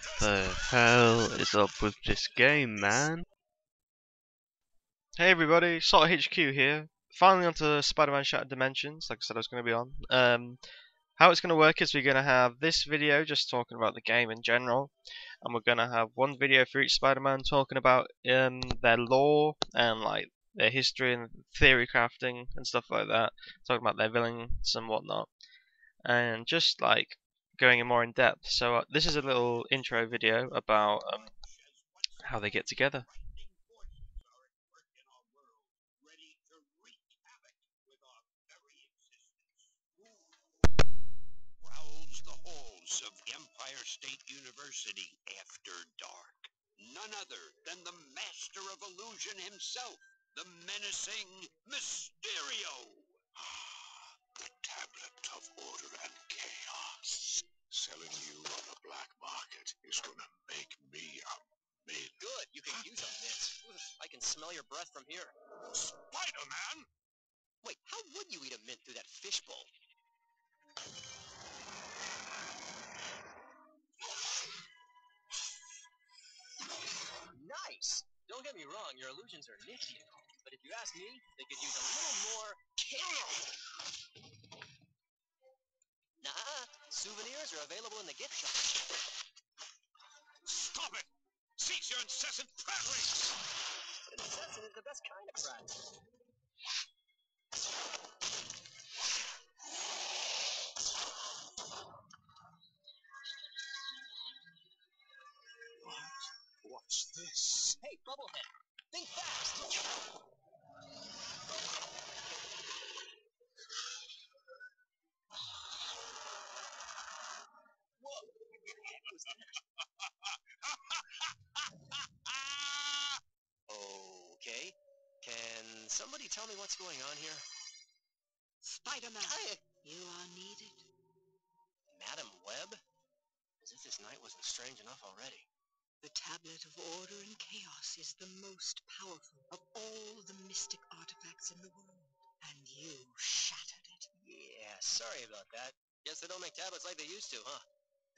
What the hell is up with this game, man? Hey everybody, Sort of HQ here. Finally onto Spiderman Shattered Dimensions, like I said I was going to be on. How it's going to work is we're going to have this video just talking about the game in general, and we're going to have one video for each Spider-Man talking about their lore and like their history and theory crafting and stuff like that, talking about their villains and whatnot, and just like going in more in depth. So this is a little intro video about how they get together. Prowls the halls of Empire State University after dark. None other than the master of illusion himself, the menacing Mysterio. The tablet of order and chaos. Selling you on the black market is gonna make me a million. Good, you can use a mint. I can smell your breath from here. Spider-Man! Wait, how would you eat a mint through that fishbowl? Nice! Don't get me wrong, your illusions are nifty and all, but if you ask me, they could use a little more kick. Nah, souvenirs are available in the gift shop. Stop it! Cease your incessant prattling! But incessant is the best kind of prattle. What's this? Hey, Bubblehead, think fast! Whoa! What was that? Okay. Can somebody tell me what's going on here? Spider-Man, you are needed. Madam Web? As if this night wasn't strange enough already. The tablet of order and chaos is the most powerful of all the mystic artifacts in the world, and you shattered it. Yeah, sorry about that. Guess they don't make tablets like they used to, huh?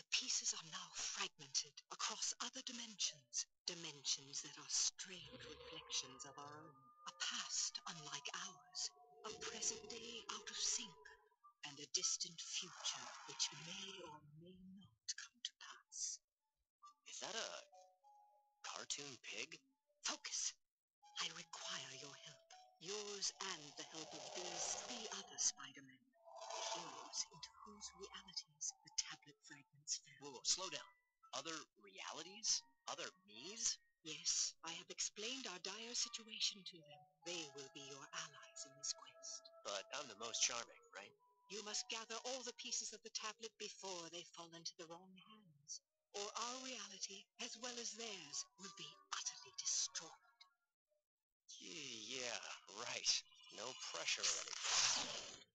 The pieces are now fragmented across other dimensions, dimensions that are strange reflections of our own, a past unlike ours, a present day out of sync, and a distant future which may or may not come to pass. Is that a cartoon pig? Focus! I require your help. Yours and the help of these three other Spider-Men. Those into whose realities the tablet fragments fell. Whoa, slow down. Other realities? Other me's? Yes, I have explained our dire situation to them. They will be your allies in this quest. But I'm the most charming, right? You must gather all the pieces of the tablet before they fall into the wrong hands, or our reality, as well as theirs, will be utterly destroyed. Yeah, right. No pressure or anything.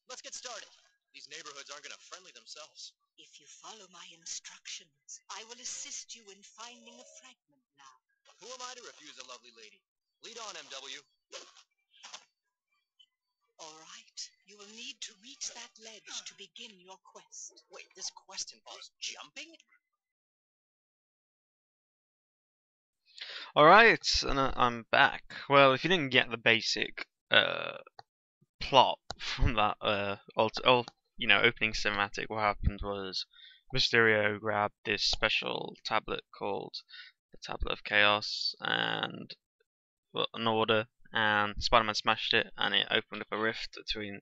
Let's get started. These neighborhoods aren't gonna friendly themselves. If you follow my instructions, I will assist you in finding a fragment now. Who am I to refuse a lovely lady? Lead on, MW. All right, you will need to reach that ledge to begin your quest. Wait, this quest involves jumping? Alright, and I'm back. Well, if you didn't get the basic plot from that opening cinematic, what happened was Mysterio grabbed this special tablet called the Tablet of Chaos and an order, and Spider-Man smashed it, and it opened up a rift between.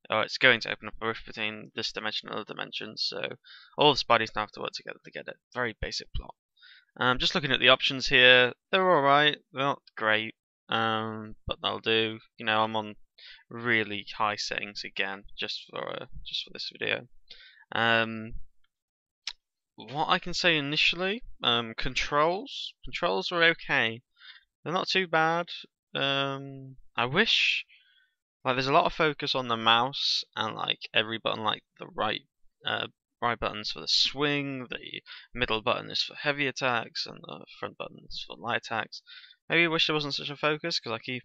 Oh, it's going to open up a rift between this dimension and other dimensions. So all the Spideys now have to work together to get it. Very basic plot. Just looking at the options here, they're alright. They're not great, but they'll do. You know, I'm on really high settings again, just for this video. What I can say initially, controls are okay. They're not too bad. I wish, like, there's a lot of focus on the mouse and like every button, like the right button's for the swing, the middle button is for heavy attacks, and the front button is for light attacks. Maybe I wish there wasn't such a focus because I keep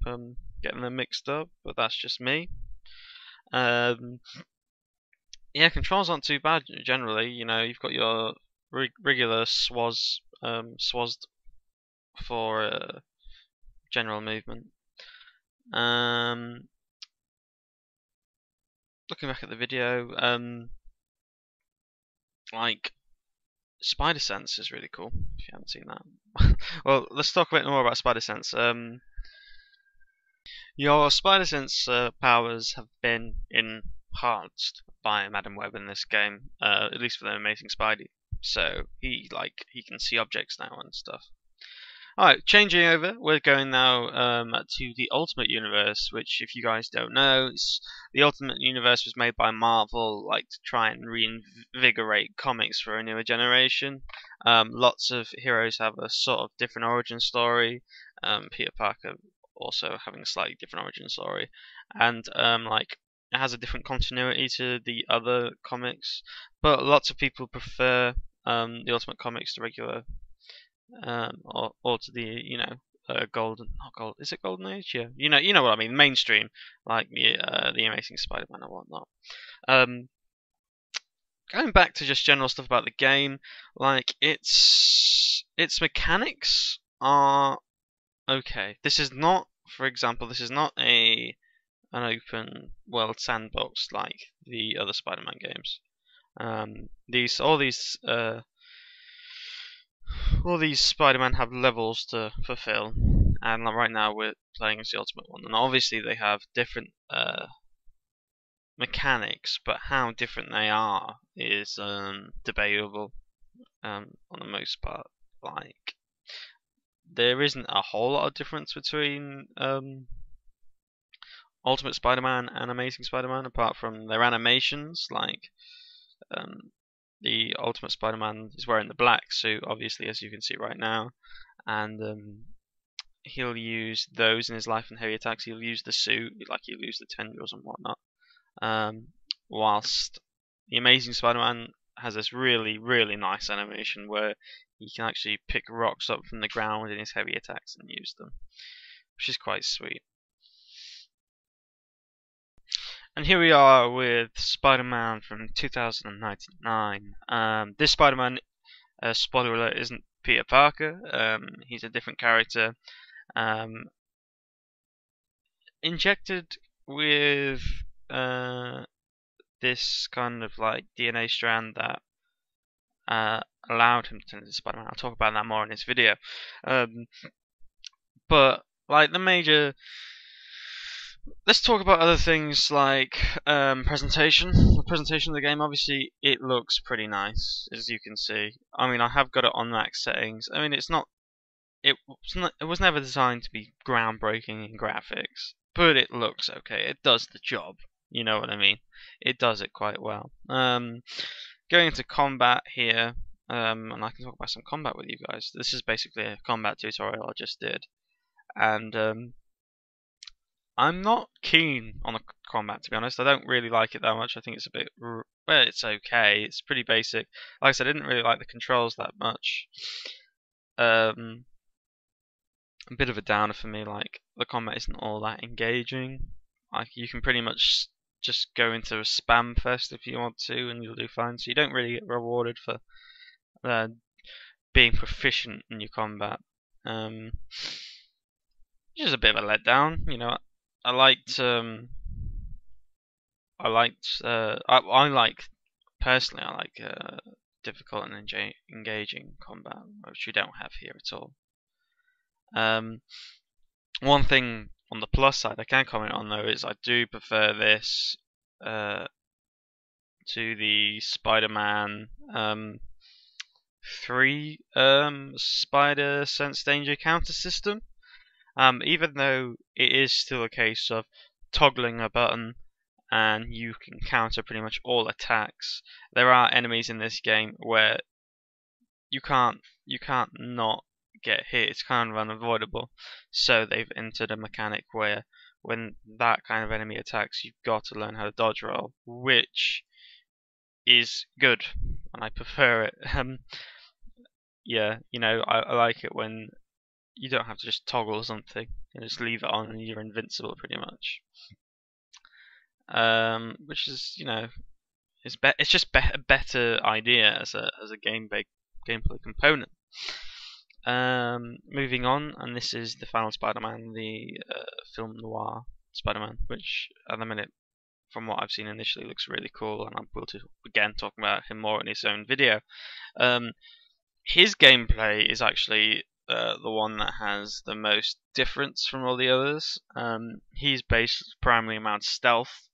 getting them mixed up, but that's just me. Yeah, controls aren't too bad generally. You know, you've got your regular swaz for general movement. Looking back at the video, like Spider Sense is really cool. If you haven't seen that, well, let's talk a bit more about Spider Sense. Your Spider Sense powers have been enhanced by Madam Web in this game, at least for the Amazing Spidey. So he can see objects now and stuff. Alright, changing over, we're going now to the Ultimate Universe, which, if you guys don't know, the Ultimate Universe was made by Marvel, like to try and reinvigorate comics for a newer generation. Lots of heroes have a sort of different origin story. Peter Parker also having a slightly different origin story, and it has a different continuity to the other comics. But lots of people prefer the Ultimate Comics to regular. Or to the golden, not gold, is it golden age? Yeah, you know what I mean, mainstream, like the Amazing Spider-Man and whatnot. Going back to just general stuff about the game, like its mechanics are okay. This is not, for example, this is not an open world sandbox like the other Spider-Man games. All these Spider-Man have levels to fulfill, and right now we're playing as the Ultimate one. And obviously they have different mechanics, but how different they are is debatable on the most part. Like, there isn't a whole lot of difference between Ultimate Spider-Man and Amazing Spider-Man, apart from their animations. Like, the Ultimate Spider-Man is wearing the black suit, obviously, as you can see right now, and he'll use those in his life and heavy attacks. He'll use the suit, like he'll use the tendrils and whatnot. Whilst the Amazing Spider-Man has this really, really nice animation where he can actually pick rocks up from the ground in his heavy attacks and use them, which is quite sweet. And here we are with Spider-Man from 2099. This Spider-Man, spoiler alert, isn't Peter Parker. He's a different character. Injected with this kind of like DNA strand that allowed him to turn into Spider-Man. I'll talk about that more in this video. But like the major, let's talk about other things like presentation. The presentation of the game, obviously, it looks pretty nice, as you can see. I mean, I have got it on max settings. I mean, it was never designed to be groundbreaking in graphics, but it looks okay. It does the job. You know what I mean? It does it quite well. Going into combat here, and I can talk about some combat with you guys. This is basically a combat tutorial I just did, and I'm not keen on the combat, to be honest. I don't really like it that much. I think it's a bit, well, it's okay. It's pretty basic. Like I said, I didn't really like the controls that much. A bit of a downer for me. Like, the combat isn't all that engaging. Like, you can pretty much just go into a spam fest if you want to, and you'll do fine. So you don't really get rewarded for being proficient in your combat. Which is a bit of a letdown. You know, I like personally, I like difficult and engaging combat, which we don't have here at all. One thing on the plus side I can comment on, though, is I do prefer this to the Spider-Man 3 Spider Sense Danger counter system. Even though it is still a case of toggling a button and you can counter pretty much all attacks, there are enemies in this game where you can't not get hit. It's kind of unavoidable. So they've entered a mechanic where when that kind of enemy attacks, you've got to learn how to dodge roll, which is good, and I prefer it. Yeah, you know, I like it when you don't have to just toggle something and just leave it on and you're invincible pretty much. Which is, you know, it's just a better idea as a gameplay component. Moving on, and this is the final Spider-Man, the film noir Spider-Man, which at the minute, from what I've seen initially, looks really cool, and I will again talk about him more in his own video. His gameplay is actually the one that has the most difference from all the others. He's based primarily around stealth,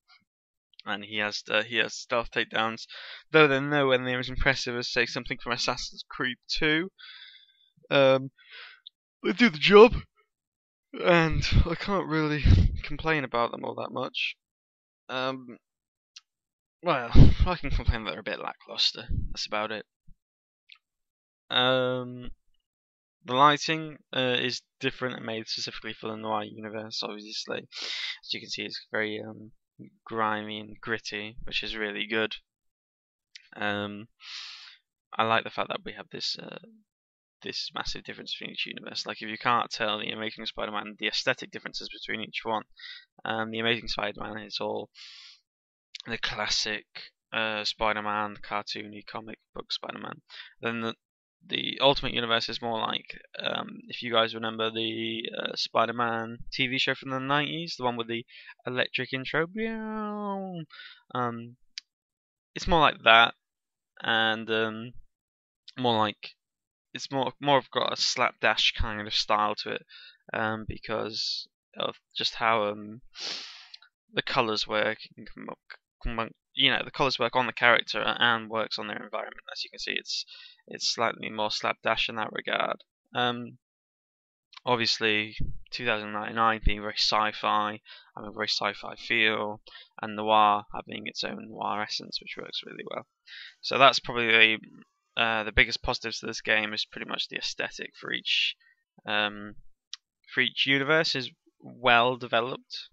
and he has stealth takedowns, though they're nowhere near as impressive as, say, something from Assassin's Creed 2. They do the job, and I can't really complain about them all that much. Well, I can complain that they're a bit lackluster. That's about it. The lighting is different and made specifically for the noir universe, obviously. As you can see, it's very grimy and gritty, which is really good. I like the fact that we have this this massive difference between each universe. Like, if you can't tell the Amazing Spider-Man, the aesthetic differences between each one, the Amazing Spider-Man is all the classic Spider-Man, cartoony comic book Spider-Man. Then the Ultimate Universe is more like, if you guys remember the Spider-Man TV show from the 90s, the one with the electric intro. It's more like that, and more like, it's more of got a slapdash kind of style to it, because of just how the colours work. You know, the colours work on the character and works on their environment. As you can see, it's slightly more slapdash in that regard. Obviously, 2099 being very sci-fi, having a very sci-fi feel, and noir having its own noir essence, which works really well. So that's probably the biggest positives to this game is pretty much the aesthetic for each universe is well developed.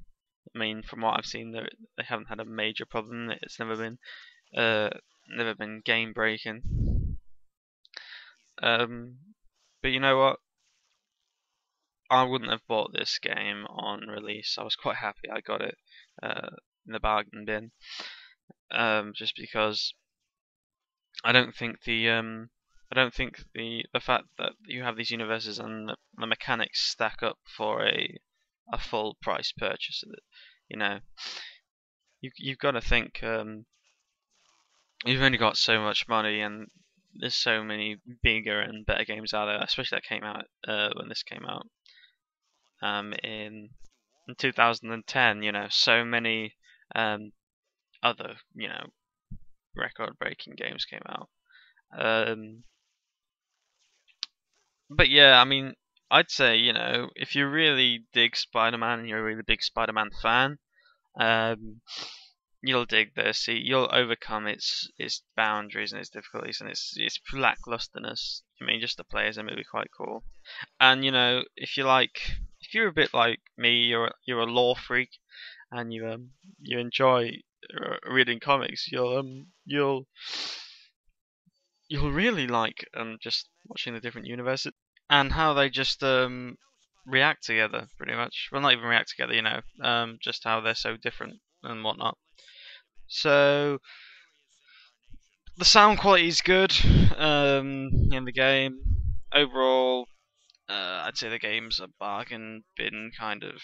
I mean, from what I've seen, they haven't had a major problem. It's never been game breaking. But you know what? I wouldn't have bought this game on release. I was quite happy I got it in the bargain bin, just because I don't think the fact that you have these universes and the mechanics stack up for a full price purchase of it. You know, you've got to think, you've only got so much money, and there's so many bigger and better games out there, especially that came out when this came out in 2010. You know, so many other, you know, record-breaking games came out. But yeah, I mean, I'd say, you know, if you really dig Spider-Man and you're a really big Spider-Man fan, you'll dig this. You'll overcome its boundaries and its difficulties and its lacklusterness. I mean, just the players are maybe quite cool. And you know, if you're a bit like me, you're a lore freak, and you enjoy reading comics, you'll really like just watching the different universes and how they just react together, pretty much. Well, not even react together, you know, just how they're so different and whatnot. So the sound quality is good in the game. Overall, I'd say the game's a bargain bin kind of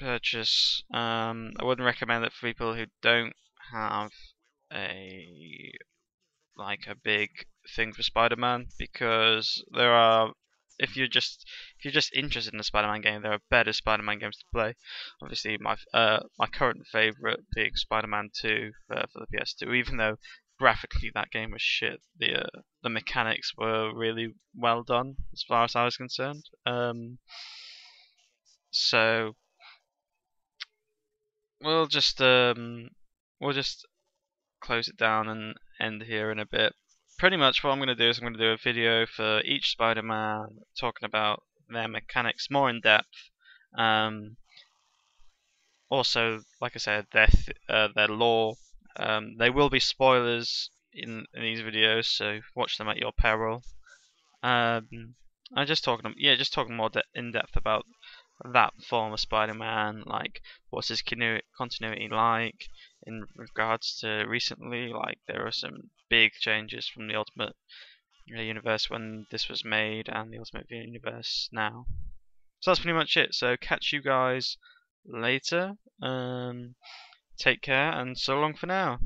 purchase. I wouldn't recommend it for people who don't have a big thing for Spider-Man, because there are, if you're just interested in a Spider-Man game, there are better Spider-Man games to play. Obviously, my current favorite being Spider-Man 2 for the PS2. Even though graphically that game was shit, the mechanics were really well done as far as I was concerned. So we'll just close it down and end here in a bit. Pretty much what I'm going to do is I'm going to do a video for each Spider-Man, talking about their mechanics more in depth. Also, like I said, their lore. There will be spoilers in these videos, so watch them at your peril. I just talking, yeah, just talking more in depth about that former Spider-Man, like what's his continuity like in regards to recently. Like there are some big changes from the Ultimate Universe when this was made and the Ultimate Universe now. So that's pretty much it. So catch you guys later. Take care and so long for now.